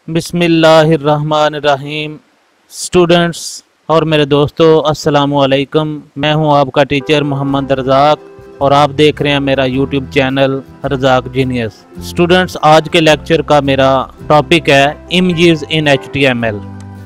बिस्मिल्लाहिर्रहमानिर्रहीम। स्टूडेंट्स और मेरे दोस्तों, अस्सलामु अलैकुम। मैं हूं आपका टीचर मोहम्मद रज़ाक और आप देख रहे हैं मेरा YouTube channel Razak genius. Students, आज के लेक्चर का मेरा टॉपिक है इमेजेस इन HTML।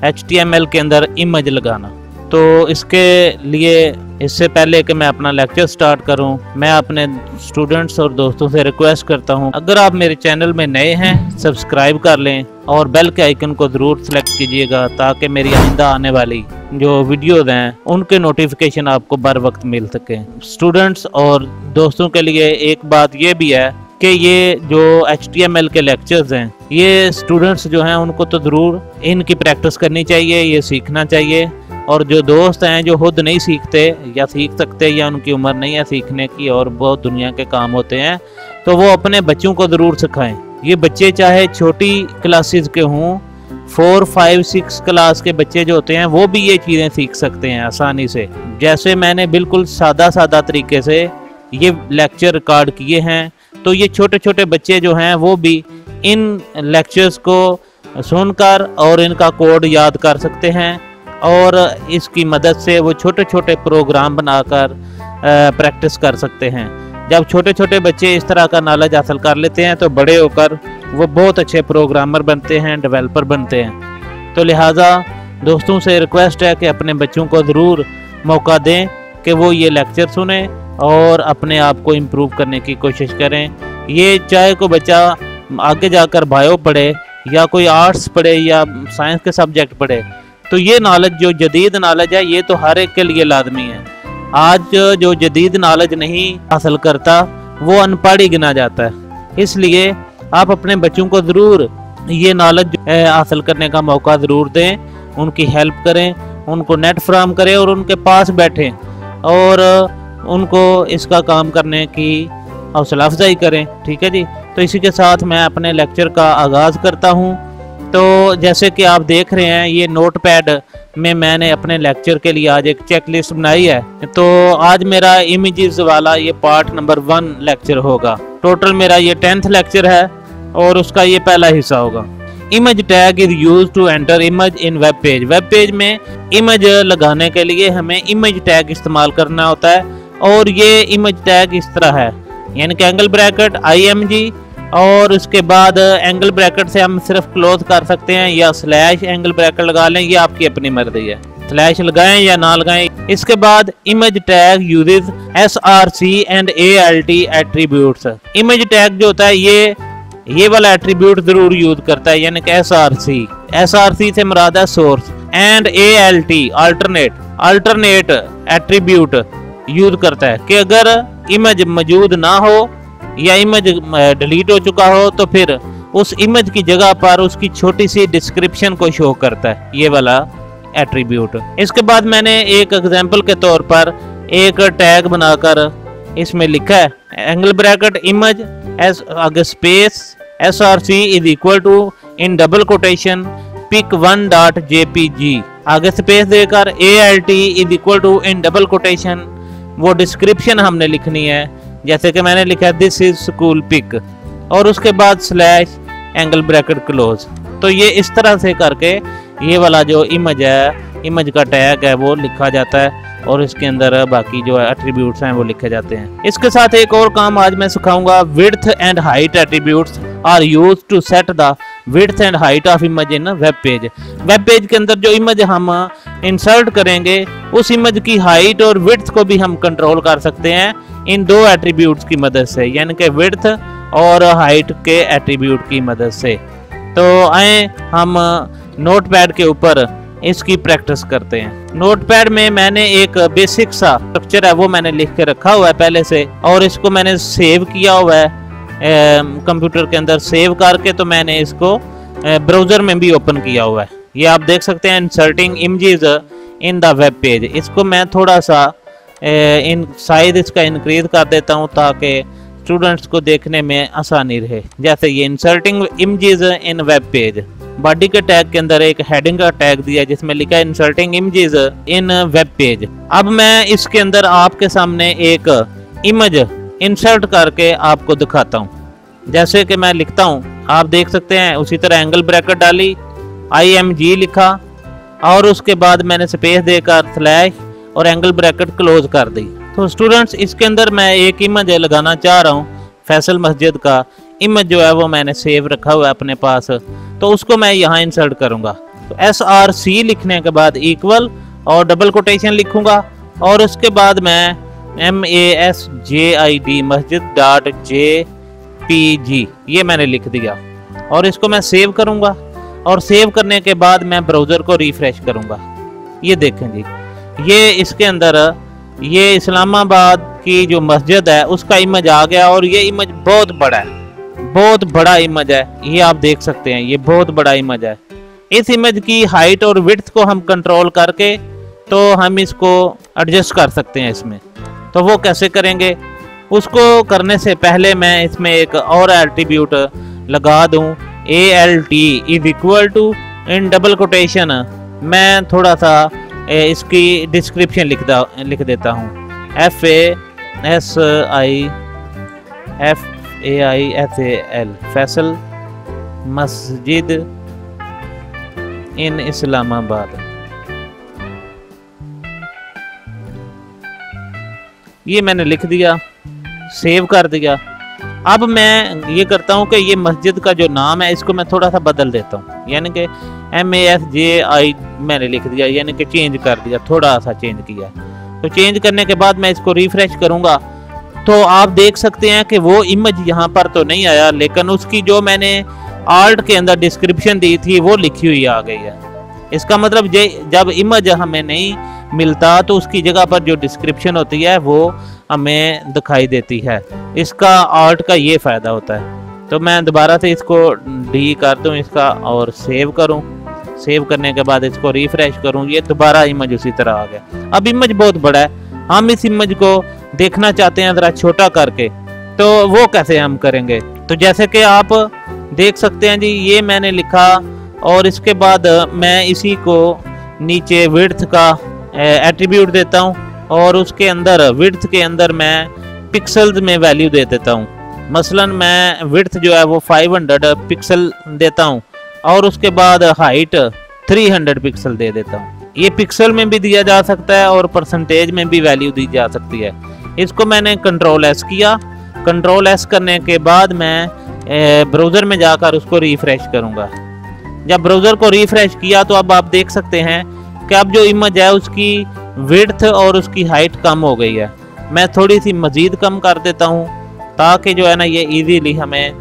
HTML के अंदर इमेज लगाना। तो इसके लिए इससे पहले कि मैं अपना लेक्चर स्टार्ट करूं, मैं अपने स्टूडेंट्स और दोस्तों से रिक्वेस्ट करता हूं, अगर आप मेरे चैनल में नए हैं सब्सक्राइब कर लें और बेल के आइकन को ज़रूर सेलेक्ट कीजिएगा ताकि मेरी आइंदा आने वाली जो वीडियोज़ हैं उनके नोटिफिकेशन आपको बर वक्त मिल सके। स्टूडेंट्स और दोस्तों के लिए एक बात ये भी है कि ये जो HTML के लेक्चर्स हैं, ये स्टूडेंट्स जो हैं उनको तो ज़रूर इनकी प्रैक्टिस करनी चाहिए, ये सीखना चाहिए। और जो दोस्त हैं जो खुद नहीं सीखते या सीख सकते या उनकी उम्र नहीं है सीखने की और बहुत दुनिया के काम होते हैं, तो वो अपने बच्चों को ज़रूर सिखाएं। ये बच्चे चाहे छोटी क्लासेस के हों, 4, 5, 6 क्लास के बच्चे जो होते हैं वो भी ये चीज़ें सीख सकते हैं आसानी से। जैसे मैंने बिल्कुल सादा तरीके से ये लेक्चर रिकॉर्ड किए हैं, तो ये छोटे छोटे बच्चे जो हैं वो भी इन लेक्चर्स को सुनकर और इनका कोड याद कर सकते हैं और इसकी मदद से वो छोटे छोटे प्रोग्राम बनाकर प्रैक्टिस कर सकते हैं। जब छोटे छोटे बच्चे इस तरह का नॉलेज हासिल कर लेते हैं तो बड़े होकर वो बहुत अच्छे प्रोग्रामर बनते हैं, डेवलपर बनते हैं। तो लिहाजा दोस्तों से रिक्वेस्ट है कि अपने बच्चों को ज़रूर मौका दें कि वो ये लेक्चर सुने और अपने आप को इम्प्रूव करने की कोशिश करें। ये चाहे कोई बच्चा आगे जाकर बायो पढ़े या कोई आर्ट्स पढ़े या साइंस के सब्जेक्ट पढ़े, तो ये नॉलेज जो जदीद नॉलेज है ये तो हर एक के लिए लाजमी है। आज जो जदीद नॉलेज नहीं हासिल करता वो अनपढ़ ही गिना जाता है। इसलिए आप अपने बच्चों को ज़रूर ये नॉलेज हासिल करने का मौका ज़रूर दें, उनकी हेल्प करें, उनको नेट फ्राहम करें और उनके पास बैठें और उनको इसका काम करने की हौसला अफजाई करें। ठीक है जी। तो इसी के साथ मैं अपने लेक्चर का आगाज़ करता हूँ। तो जैसे कि आप देख रहे हैं, ये नोटपैड में मैंने अपने लेक्चर के लिए आज एक चेक लिस्ट बनाई है। तो आज मेरा इमेजेस वाला ये पार्ट नंबर 1 लेक्चर होगा। टोटल मेरा ये 10th लेक्चर है और उसका ये पहला हिस्सा होगा। Image tag is used to enter image in web page. Web page में इमेज लगाने के लिए हमें इमेज टैग इस्तेमाल करना होता है और ये इमेज टैग इस तरह है, यानी कि एंगल ब्रैकेट IMG और उसके बाद एंगल ब्रैकेट से हम सिर्फ क्लोज कर सकते हैं या स्लैश एंगल ब्रैकेट लगा लें, ये आपकी अपनी मर्जी है, स्लैश लगाएं या ना लगाएं। इसके बाद image tag uses SRC and ALT attributes. Image tag जो होता है ये वाला एट्रीब्यूट जरूर यूज करता है, यानी कि SRC से मुराद है source, and ALT alternate attribute use करता है कि अगर इमेज मौजूद ना हो या इमेज डिलीट हो चुका हो तो फिर उस इमेज की जगह पर उसकी छोटी सी डिस्क्रिप्शन को शो करता है, ये वाला एट्रीब्यूट। इसके बाद मैंने एक एग्जांपल के तौर पर एक टैग बनाकर इसमें लिखा है एंगल ब्रैकेट इमेज एस आगे space SRC is equal to in double quotation pic1.jpg आगे स्पेस देकर ALT is equal to in double quotation वो डिस्क्रिप्शन हमने लिखनी है, जैसे कि मैंने लिखा दिस इज स्कूल पिक और उसके बाद स्लैश एंगल ब्रैकेट क्लोज। तो ये इस तरह से करके ये वाला जो इमेज है, इमेज का टैग है वो लिखा जाता है और इसके अंदर बाकी जो एट्रीब्यूट्स हैं वो लिखे जाते हैं। इसके साथ एक और काम आज मैं सिखाऊंगा, width and height attributes are used to set the width and height of image in web page. Web page के अंदर जो इमेज हम इंसर्ट करेंगे उस इमेज की हाइट और विड्थ को भी हम कंट्रोल कर सकते हैं इन 2 एट्रीब्यूट्स की मदद से, यानी कि विड्थ और हाइट के एट्रीब्यूट की मदद से। तो आए हम नोटपैड के ऊपर इसकी प्रैक्टिस करते हैं। नोटपैड में मैंने एक बेसिक सा स्ट्रक्चर है वो मैंने लिख के रखा हुआ है पहले से और इसको मैंने सेव किया हुआ है कंप्यूटर के अंदर सेव करके। तो मैंने इसको ब्राउज़र में भी ओपन किया हुआ है। ये आप देख सकते हैं inserting images in the web page. इसको मैं थोड़ा सा इन साइज इसका इंक्रीज कर देता हूँ ताकि स्टूडेंट्स को देखने में आसानी रहे। जैसे ये inserting images in web page, body के टैग के अंदर एक हेडिंग का टैग दिया जिसमें लिखा है inserting images in web page. अब मैं इसके अंदर आपके सामने एक इमेज इंसर्ट करके आपको दिखाता हूँ। जैसे कि मैं लिखता हूँ, आप देख सकते हैं। उसी तरह एंगल ब्रैकेट डाली, IMG लिखा और उसके बाद मैंने स्पेस देकर स्लैश और एंगल ब्रैकेट क्लोज कर दी। तो स्टूडेंट्स, इसके अंदर मैं एक इमेज लगाना चाह रहा हूँ फैसल मस्जिद का। इमेज जो है वो मैंने सेव रखा हुआ है अपने पास, तो उसको मैं यहाँ इंसर्ट करूँगा। तो SRC लिखने के बाद इक्वल और डबल कोटेशन लिखूँगा और उसके बाद मैं MASJID masjid.jpg ये मैंने लिख दिया और इसको मैं सेव करूँगा। और सेव करने के बाद मैं ब्राउज़र को रिफ्रेश करूँगा। ये देखें जी, ये इसके अंदर ये इस्लामाबाद की जो मस्जिद है उसका इमेज आ गया और ये इमेज बहुत बड़ा है, बहुत बड़ा इमेज है। ये आप देख सकते हैं, ये बहुत बड़ा इमेज है। इस इमेज की हाइट और विड्थ को हम कंट्रोल करके तो हम इसको एडजस्ट कर सकते हैं इसमें। तो वो कैसे करेंगे, उसको करने से पहले मैं इसमें एक और एट्रीब्यूट लगा दूं, ALT is equal to in double quotation. मैं थोड़ा सा इसकी डिस्क्रिप्शन लिख देता हूँ, FASL फैसल मस्जिद इन इस्लामाबाद। ये मैंने लिख दिया, सेव कर दिया। अब मैं ये करता हूँ कि ये मस्जिद का जो नाम है इसको मैं थोड़ा सा बदल देता हूँ, यानी कि MASJI मैंने लिख दिया, यानी कि चेंज कर दिया, थोड़ा सा चेंज किया। तो चेंज करने के बाद मैं इसको रिफ्रेश करूँगा तो आप देख सकते हैं कि वो इमेज यहाँ पर तो नहीं आया, लेकिन उसकी जो मैंने आर्ट के अंदर डिस्क्रिप्शन दी थी वो लिखी हुई आ गई है। इसका मतलब जब इमेज हमें नहीं मिलता तो उसकी जगह पर जो डिस्क्रिप्शन होती है वो हमें दिखाई देती है। इसका आर्ट का ये फ़ायदा होता है। तो मैं दोबारा से इसको डी कर दूँ इसका और सेव करूँ। सेव करने के बाद इसको रिफ्रेश करूँ, ये दोबारा इमेज उसी तरह आ गया। अब इमेज बहुत बड़ा है, हम इस इमेज को देखना चाहते हैं ज़रा छोटा करके, तो वो कैसे हम करेंगे। तो जैसे कि आप देख सकते हैं जी, ये मैंने लिखा और इसके बाद मैं इसी को नीचे विड्थ का एट्रीब्यूट देता हूँ और उसके अंदर विड्थ के अंदर मैं पिक्सल्स में वैल्यू दे देता हूँ। मसलन मैं विड्थ जो है वो 500 पिक्सल देता हूँ और उसके बाद हाइट 300 पिक्सल दे देता हूँ। ये पिक्सल में भी दिया जा सकता है और परसेंटेज में भी वैल्यू दी जा सकती है। इसको मैंने कंट्रोल S किया। कंट्रोल S करने के बाद मैं ब्राउज़र में जाकर उसको रिफ्रेश करूँगा। जब ब्राउज़र को रिफ्रेश किया तो अब आप देख सकते हैं कि अब जो इमेज है उसकी विड्थ और उसकी हाइट कम हो गई है। मैं थोड़ी सी मज़ीद कम कर देता हूँ ताकि जो है ना ये इजीली हमें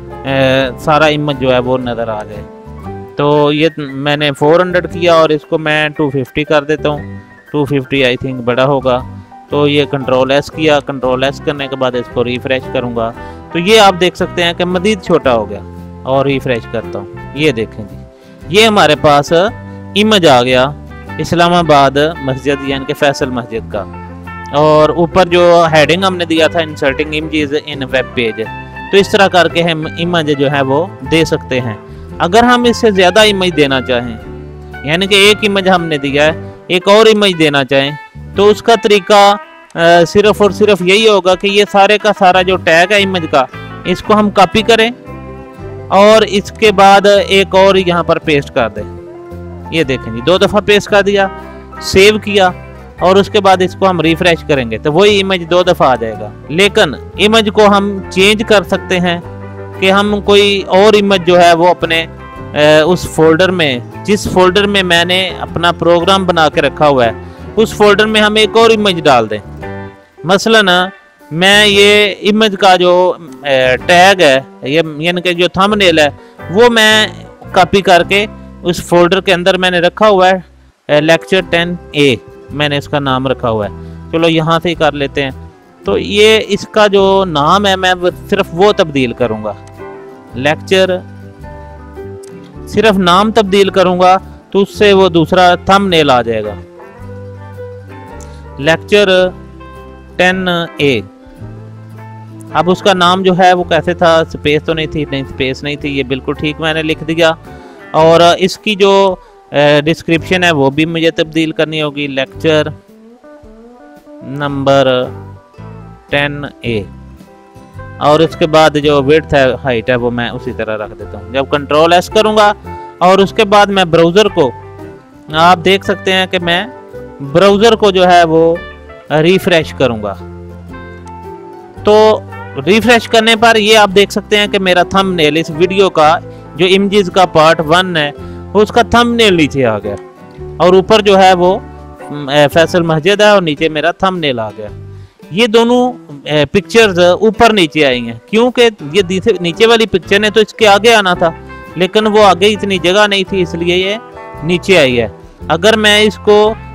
सारा इमेज जो है वो नज़र आ जाए। तो ये मैंने 400 किया और इसको मैं 250 कर देता हूँ। 250 आई थिंक बड़ा होगा। तो ये कंट्रोल S किया। कंट्रोल S करने के बाद इसको रिफ्रेश करूँगा तो ये आप देख सकते हैं कि मज़ीद छोटा हो गया। और रिफ्रेश करता हूँ, ये देखें जी, ये हमारे पास इमेज आ गया इस्लामाबाद मस्जिद यानी कि फैसल मस्जिद का। और ऊपर जो हेडिंग हमने दिया था inserting images in web page, तो इस तरह करके हम इमेज जो है वो दे सकते हैं। अगर हम इससे ज़्यादा इमेज देना चाहें, यानी कि एक इमेज हमने दिया है, एक और इमेज देना चाहें, तो उसका तरीका सिर्फ और सिर्फ यही होगा कि ये सारे का सारा जो टैग है इमेज का, इसको हम कॉपी करें और इसके बाद एक और यहाँ पर पेस्ट कर दें। ये देखें जी, 2 दफ़ा पेस्ट कर दिया, सेव किया और उसके बाद इसको हम रिफ्रेश करेंगे तो वही इमेज 2 दफ़ा आ जाएगा। लेकिन इमेज को हम चेंज कर सकते हैं कि हम कोई और इमेज जो है वो अपने उस फोल्डर में, जिस फोल्डर में मैंने अपना प्रोग्राम बना के रखा हुआ है, उस फोल्डर में हम एक और इमेज डाल दें। मसलन मैं ये इमेज का जो टैग है, ये यानी कि जो थंबनेल है, वो मैं कॉपी करके उस फोल्डर के अंदर मैंने रखा हुआ है, लेक्चर 10A मैंने इसका नाम रखा हुआ है। चलो यहाँ से ही कर लेते हैं। तो ये इसका जो नाम है मैं सिर्फ वो तब्दील करूँगा, लेक्चर सिर्फ नाम तब्दील करूँगा तो उससे वो दूसरा थंबनेल आ जाएगा, लेक्चर 10A। अब उसका नाम जो है वो कैसे था, स्पेस तो नहीं थी, नहीं स्पेस नहीं थी, ये बिल्कुल ठीक मैंने लिख दिया। और इसकी जो डिस्क्रिप्शन है वो भी मुझे तब्दील करनी होगी, लेक्चर नंबर 10A। और उसके बाद जो विड्थ है, हाइट है, वो मैं उसी तरह रख देता हूँ। जब कंट्रोल एस करूँगा और उसके बाद मैं ब्राउज़र को, आप देख सकते हैं कि मैं ब्राउज़र को जो है वो रिफ्रेश करूँगा। तो रिफ्रेश करने पर ये आप देख सकते हैं कि मेरा थंबनेल इस वीडियो का जो इमेजेस का पार्ट 1 है उसका थंबनेल नीचे आ गया, और ऊपर जो है वो फैसल मस्जिद है और नीचे मेरा थंबनेल आ गया। ये दोनों पिक्चर्स ऊपर नीचे आई हैं, क्योंकि ये नीचे वाली पिक्चर ने तो इसके आगे आना था, लेकिन वो आगे इतनी जगह नहीं थी, इसलिए ये नीचे आई है। अगर मैं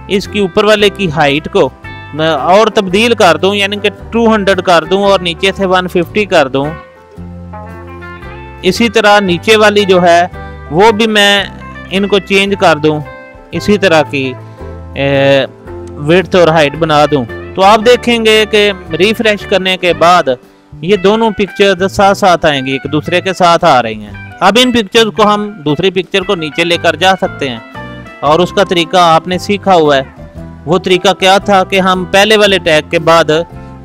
इसकी ऊपर वाले की हाइट को और तब्दील कर दूं, यानी कि 200 कर दूं और नीचे से 150 कर दूं, इसी तरह नीचे वाली जो है वो भी मैं इनको चेंज कर दूं, इसी तरह की विड्थ और हाइट बना दूं, तो आप देखेंगे कि रिफ्रेश करने के बाद ये दोनों पिक्चर्स साथ साथ आएंगी, एक दूसरे के साथ आ रही हैं। अब इन पिक्चर्स को हम दूसरी पिक्चर को नीचे लेकर जा सकते हैं, और उसका तरीका आपने सीखा हुआ है। वो तरीका क्या था कि हम पहले वाले टैग के बाद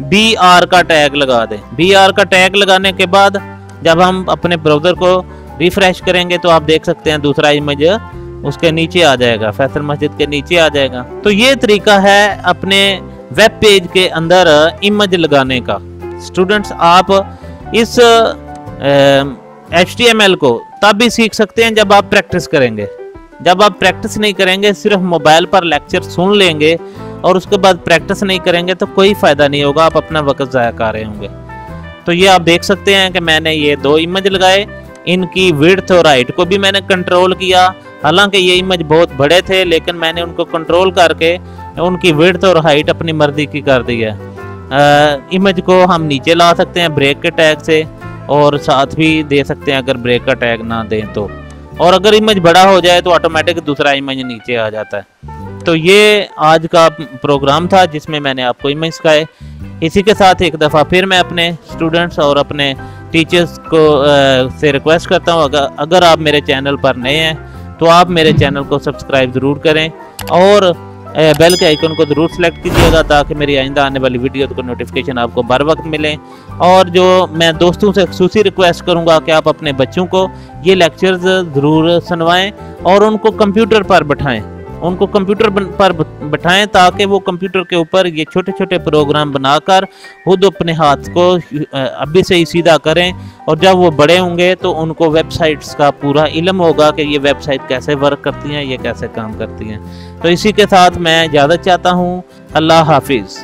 BR का टैग लगा दें। BR का टैग लगाने के बाद जब हम अपने ब्राउज़र को रिफ्रेश करेंगे तो आप देख सकते हैं दूसरा इमेज उसके नीचे आ जाएगा, फैसल मस्जिद के नीचे आ जाएगा। तो ये तरीका है अपने वेब पेज के अंदर इमेज लगाने का। स्टूडेंट्स, आप इस HTML को तब भी सीख सकते हैं जब आप प्रैक्टिस करेंगे। जब आप प्रैक्टिस नहीं करेंगे, सिर्फ मोबाइल पर लेक्चर सुन लेंगे और उसके बाद प्रैक्टिस नहीं करेंगे तो कोई फ़ायदा नहीं होगा, आप अपना वक्त ज़ाया कर रहे होंगे। तो ये आप देख सकते हैं कि मैंने ये 2 इमेज लगाए, इनकी विड्थ और हाइट को भी मैंने कंट्रोल किया। हालांकि ये इमेज बहुत बड़े थे, लेकिन मैंने उनको कंट्रोल करके उनकी विड्थ और हाइट अपनी मर्जी की कर दी है। इमेज को हम नीचे ला सकते हैं ब्रेक के टैग से, और साथ भी दे सकते हैं अगर ब्रेक का टैग ना दें तो, और अगर इमेज बड़ा हो जाए तो ऑटोमेटिक दूसरा इमेज नीचे आ जाता है। तो ये आज का प्रोग्राम था जिसमें मैंने आपको इमेज सिखाए। इसी के साथ एक दफ़ा फिर मैं अपने स्टूडेंट्स और अपने टीचर्स को से रिक्वेस्ट करता हूँ, अगर आप मेरे चैनल पर नए हैं तो आप मेरे चैनल को सब्सक्राइब ज़रूर करें और बेल के आइकन को ज़रूर सेलेक्ट कीजिएगा, ताकि मेरी आइंदा आने वाली वीडियो को नोटिफिकेशन आपको बर वक्त मिले। और जो मैं दोस्तों से खसूसी रिक्वेस्ट करूंगा कि आप अपने बच्चों को ये लेक्चर्स ज़रूर सुनवाएं और उनको कंप्यूटर पर बैठाएं, उनको कंप्यूटर पर बैठाएं, ताकि वो कंप्यूटर के ऊपर ये छोटे छोटे प्रोग्राम बनाकर खुद अपने हाथ को अभी से ही सीधा करें, और जब वो बड़े होंगे तो उनको वेबसाइट्स का पूरा इल्म होगा कि ये वेबसाइट कैसे वर्क करती हैं, ये कैसे काम करती हैं। तो इसी के साथ मैं इजाज़त चाहता हूँ। अल्लाह हाफिज़।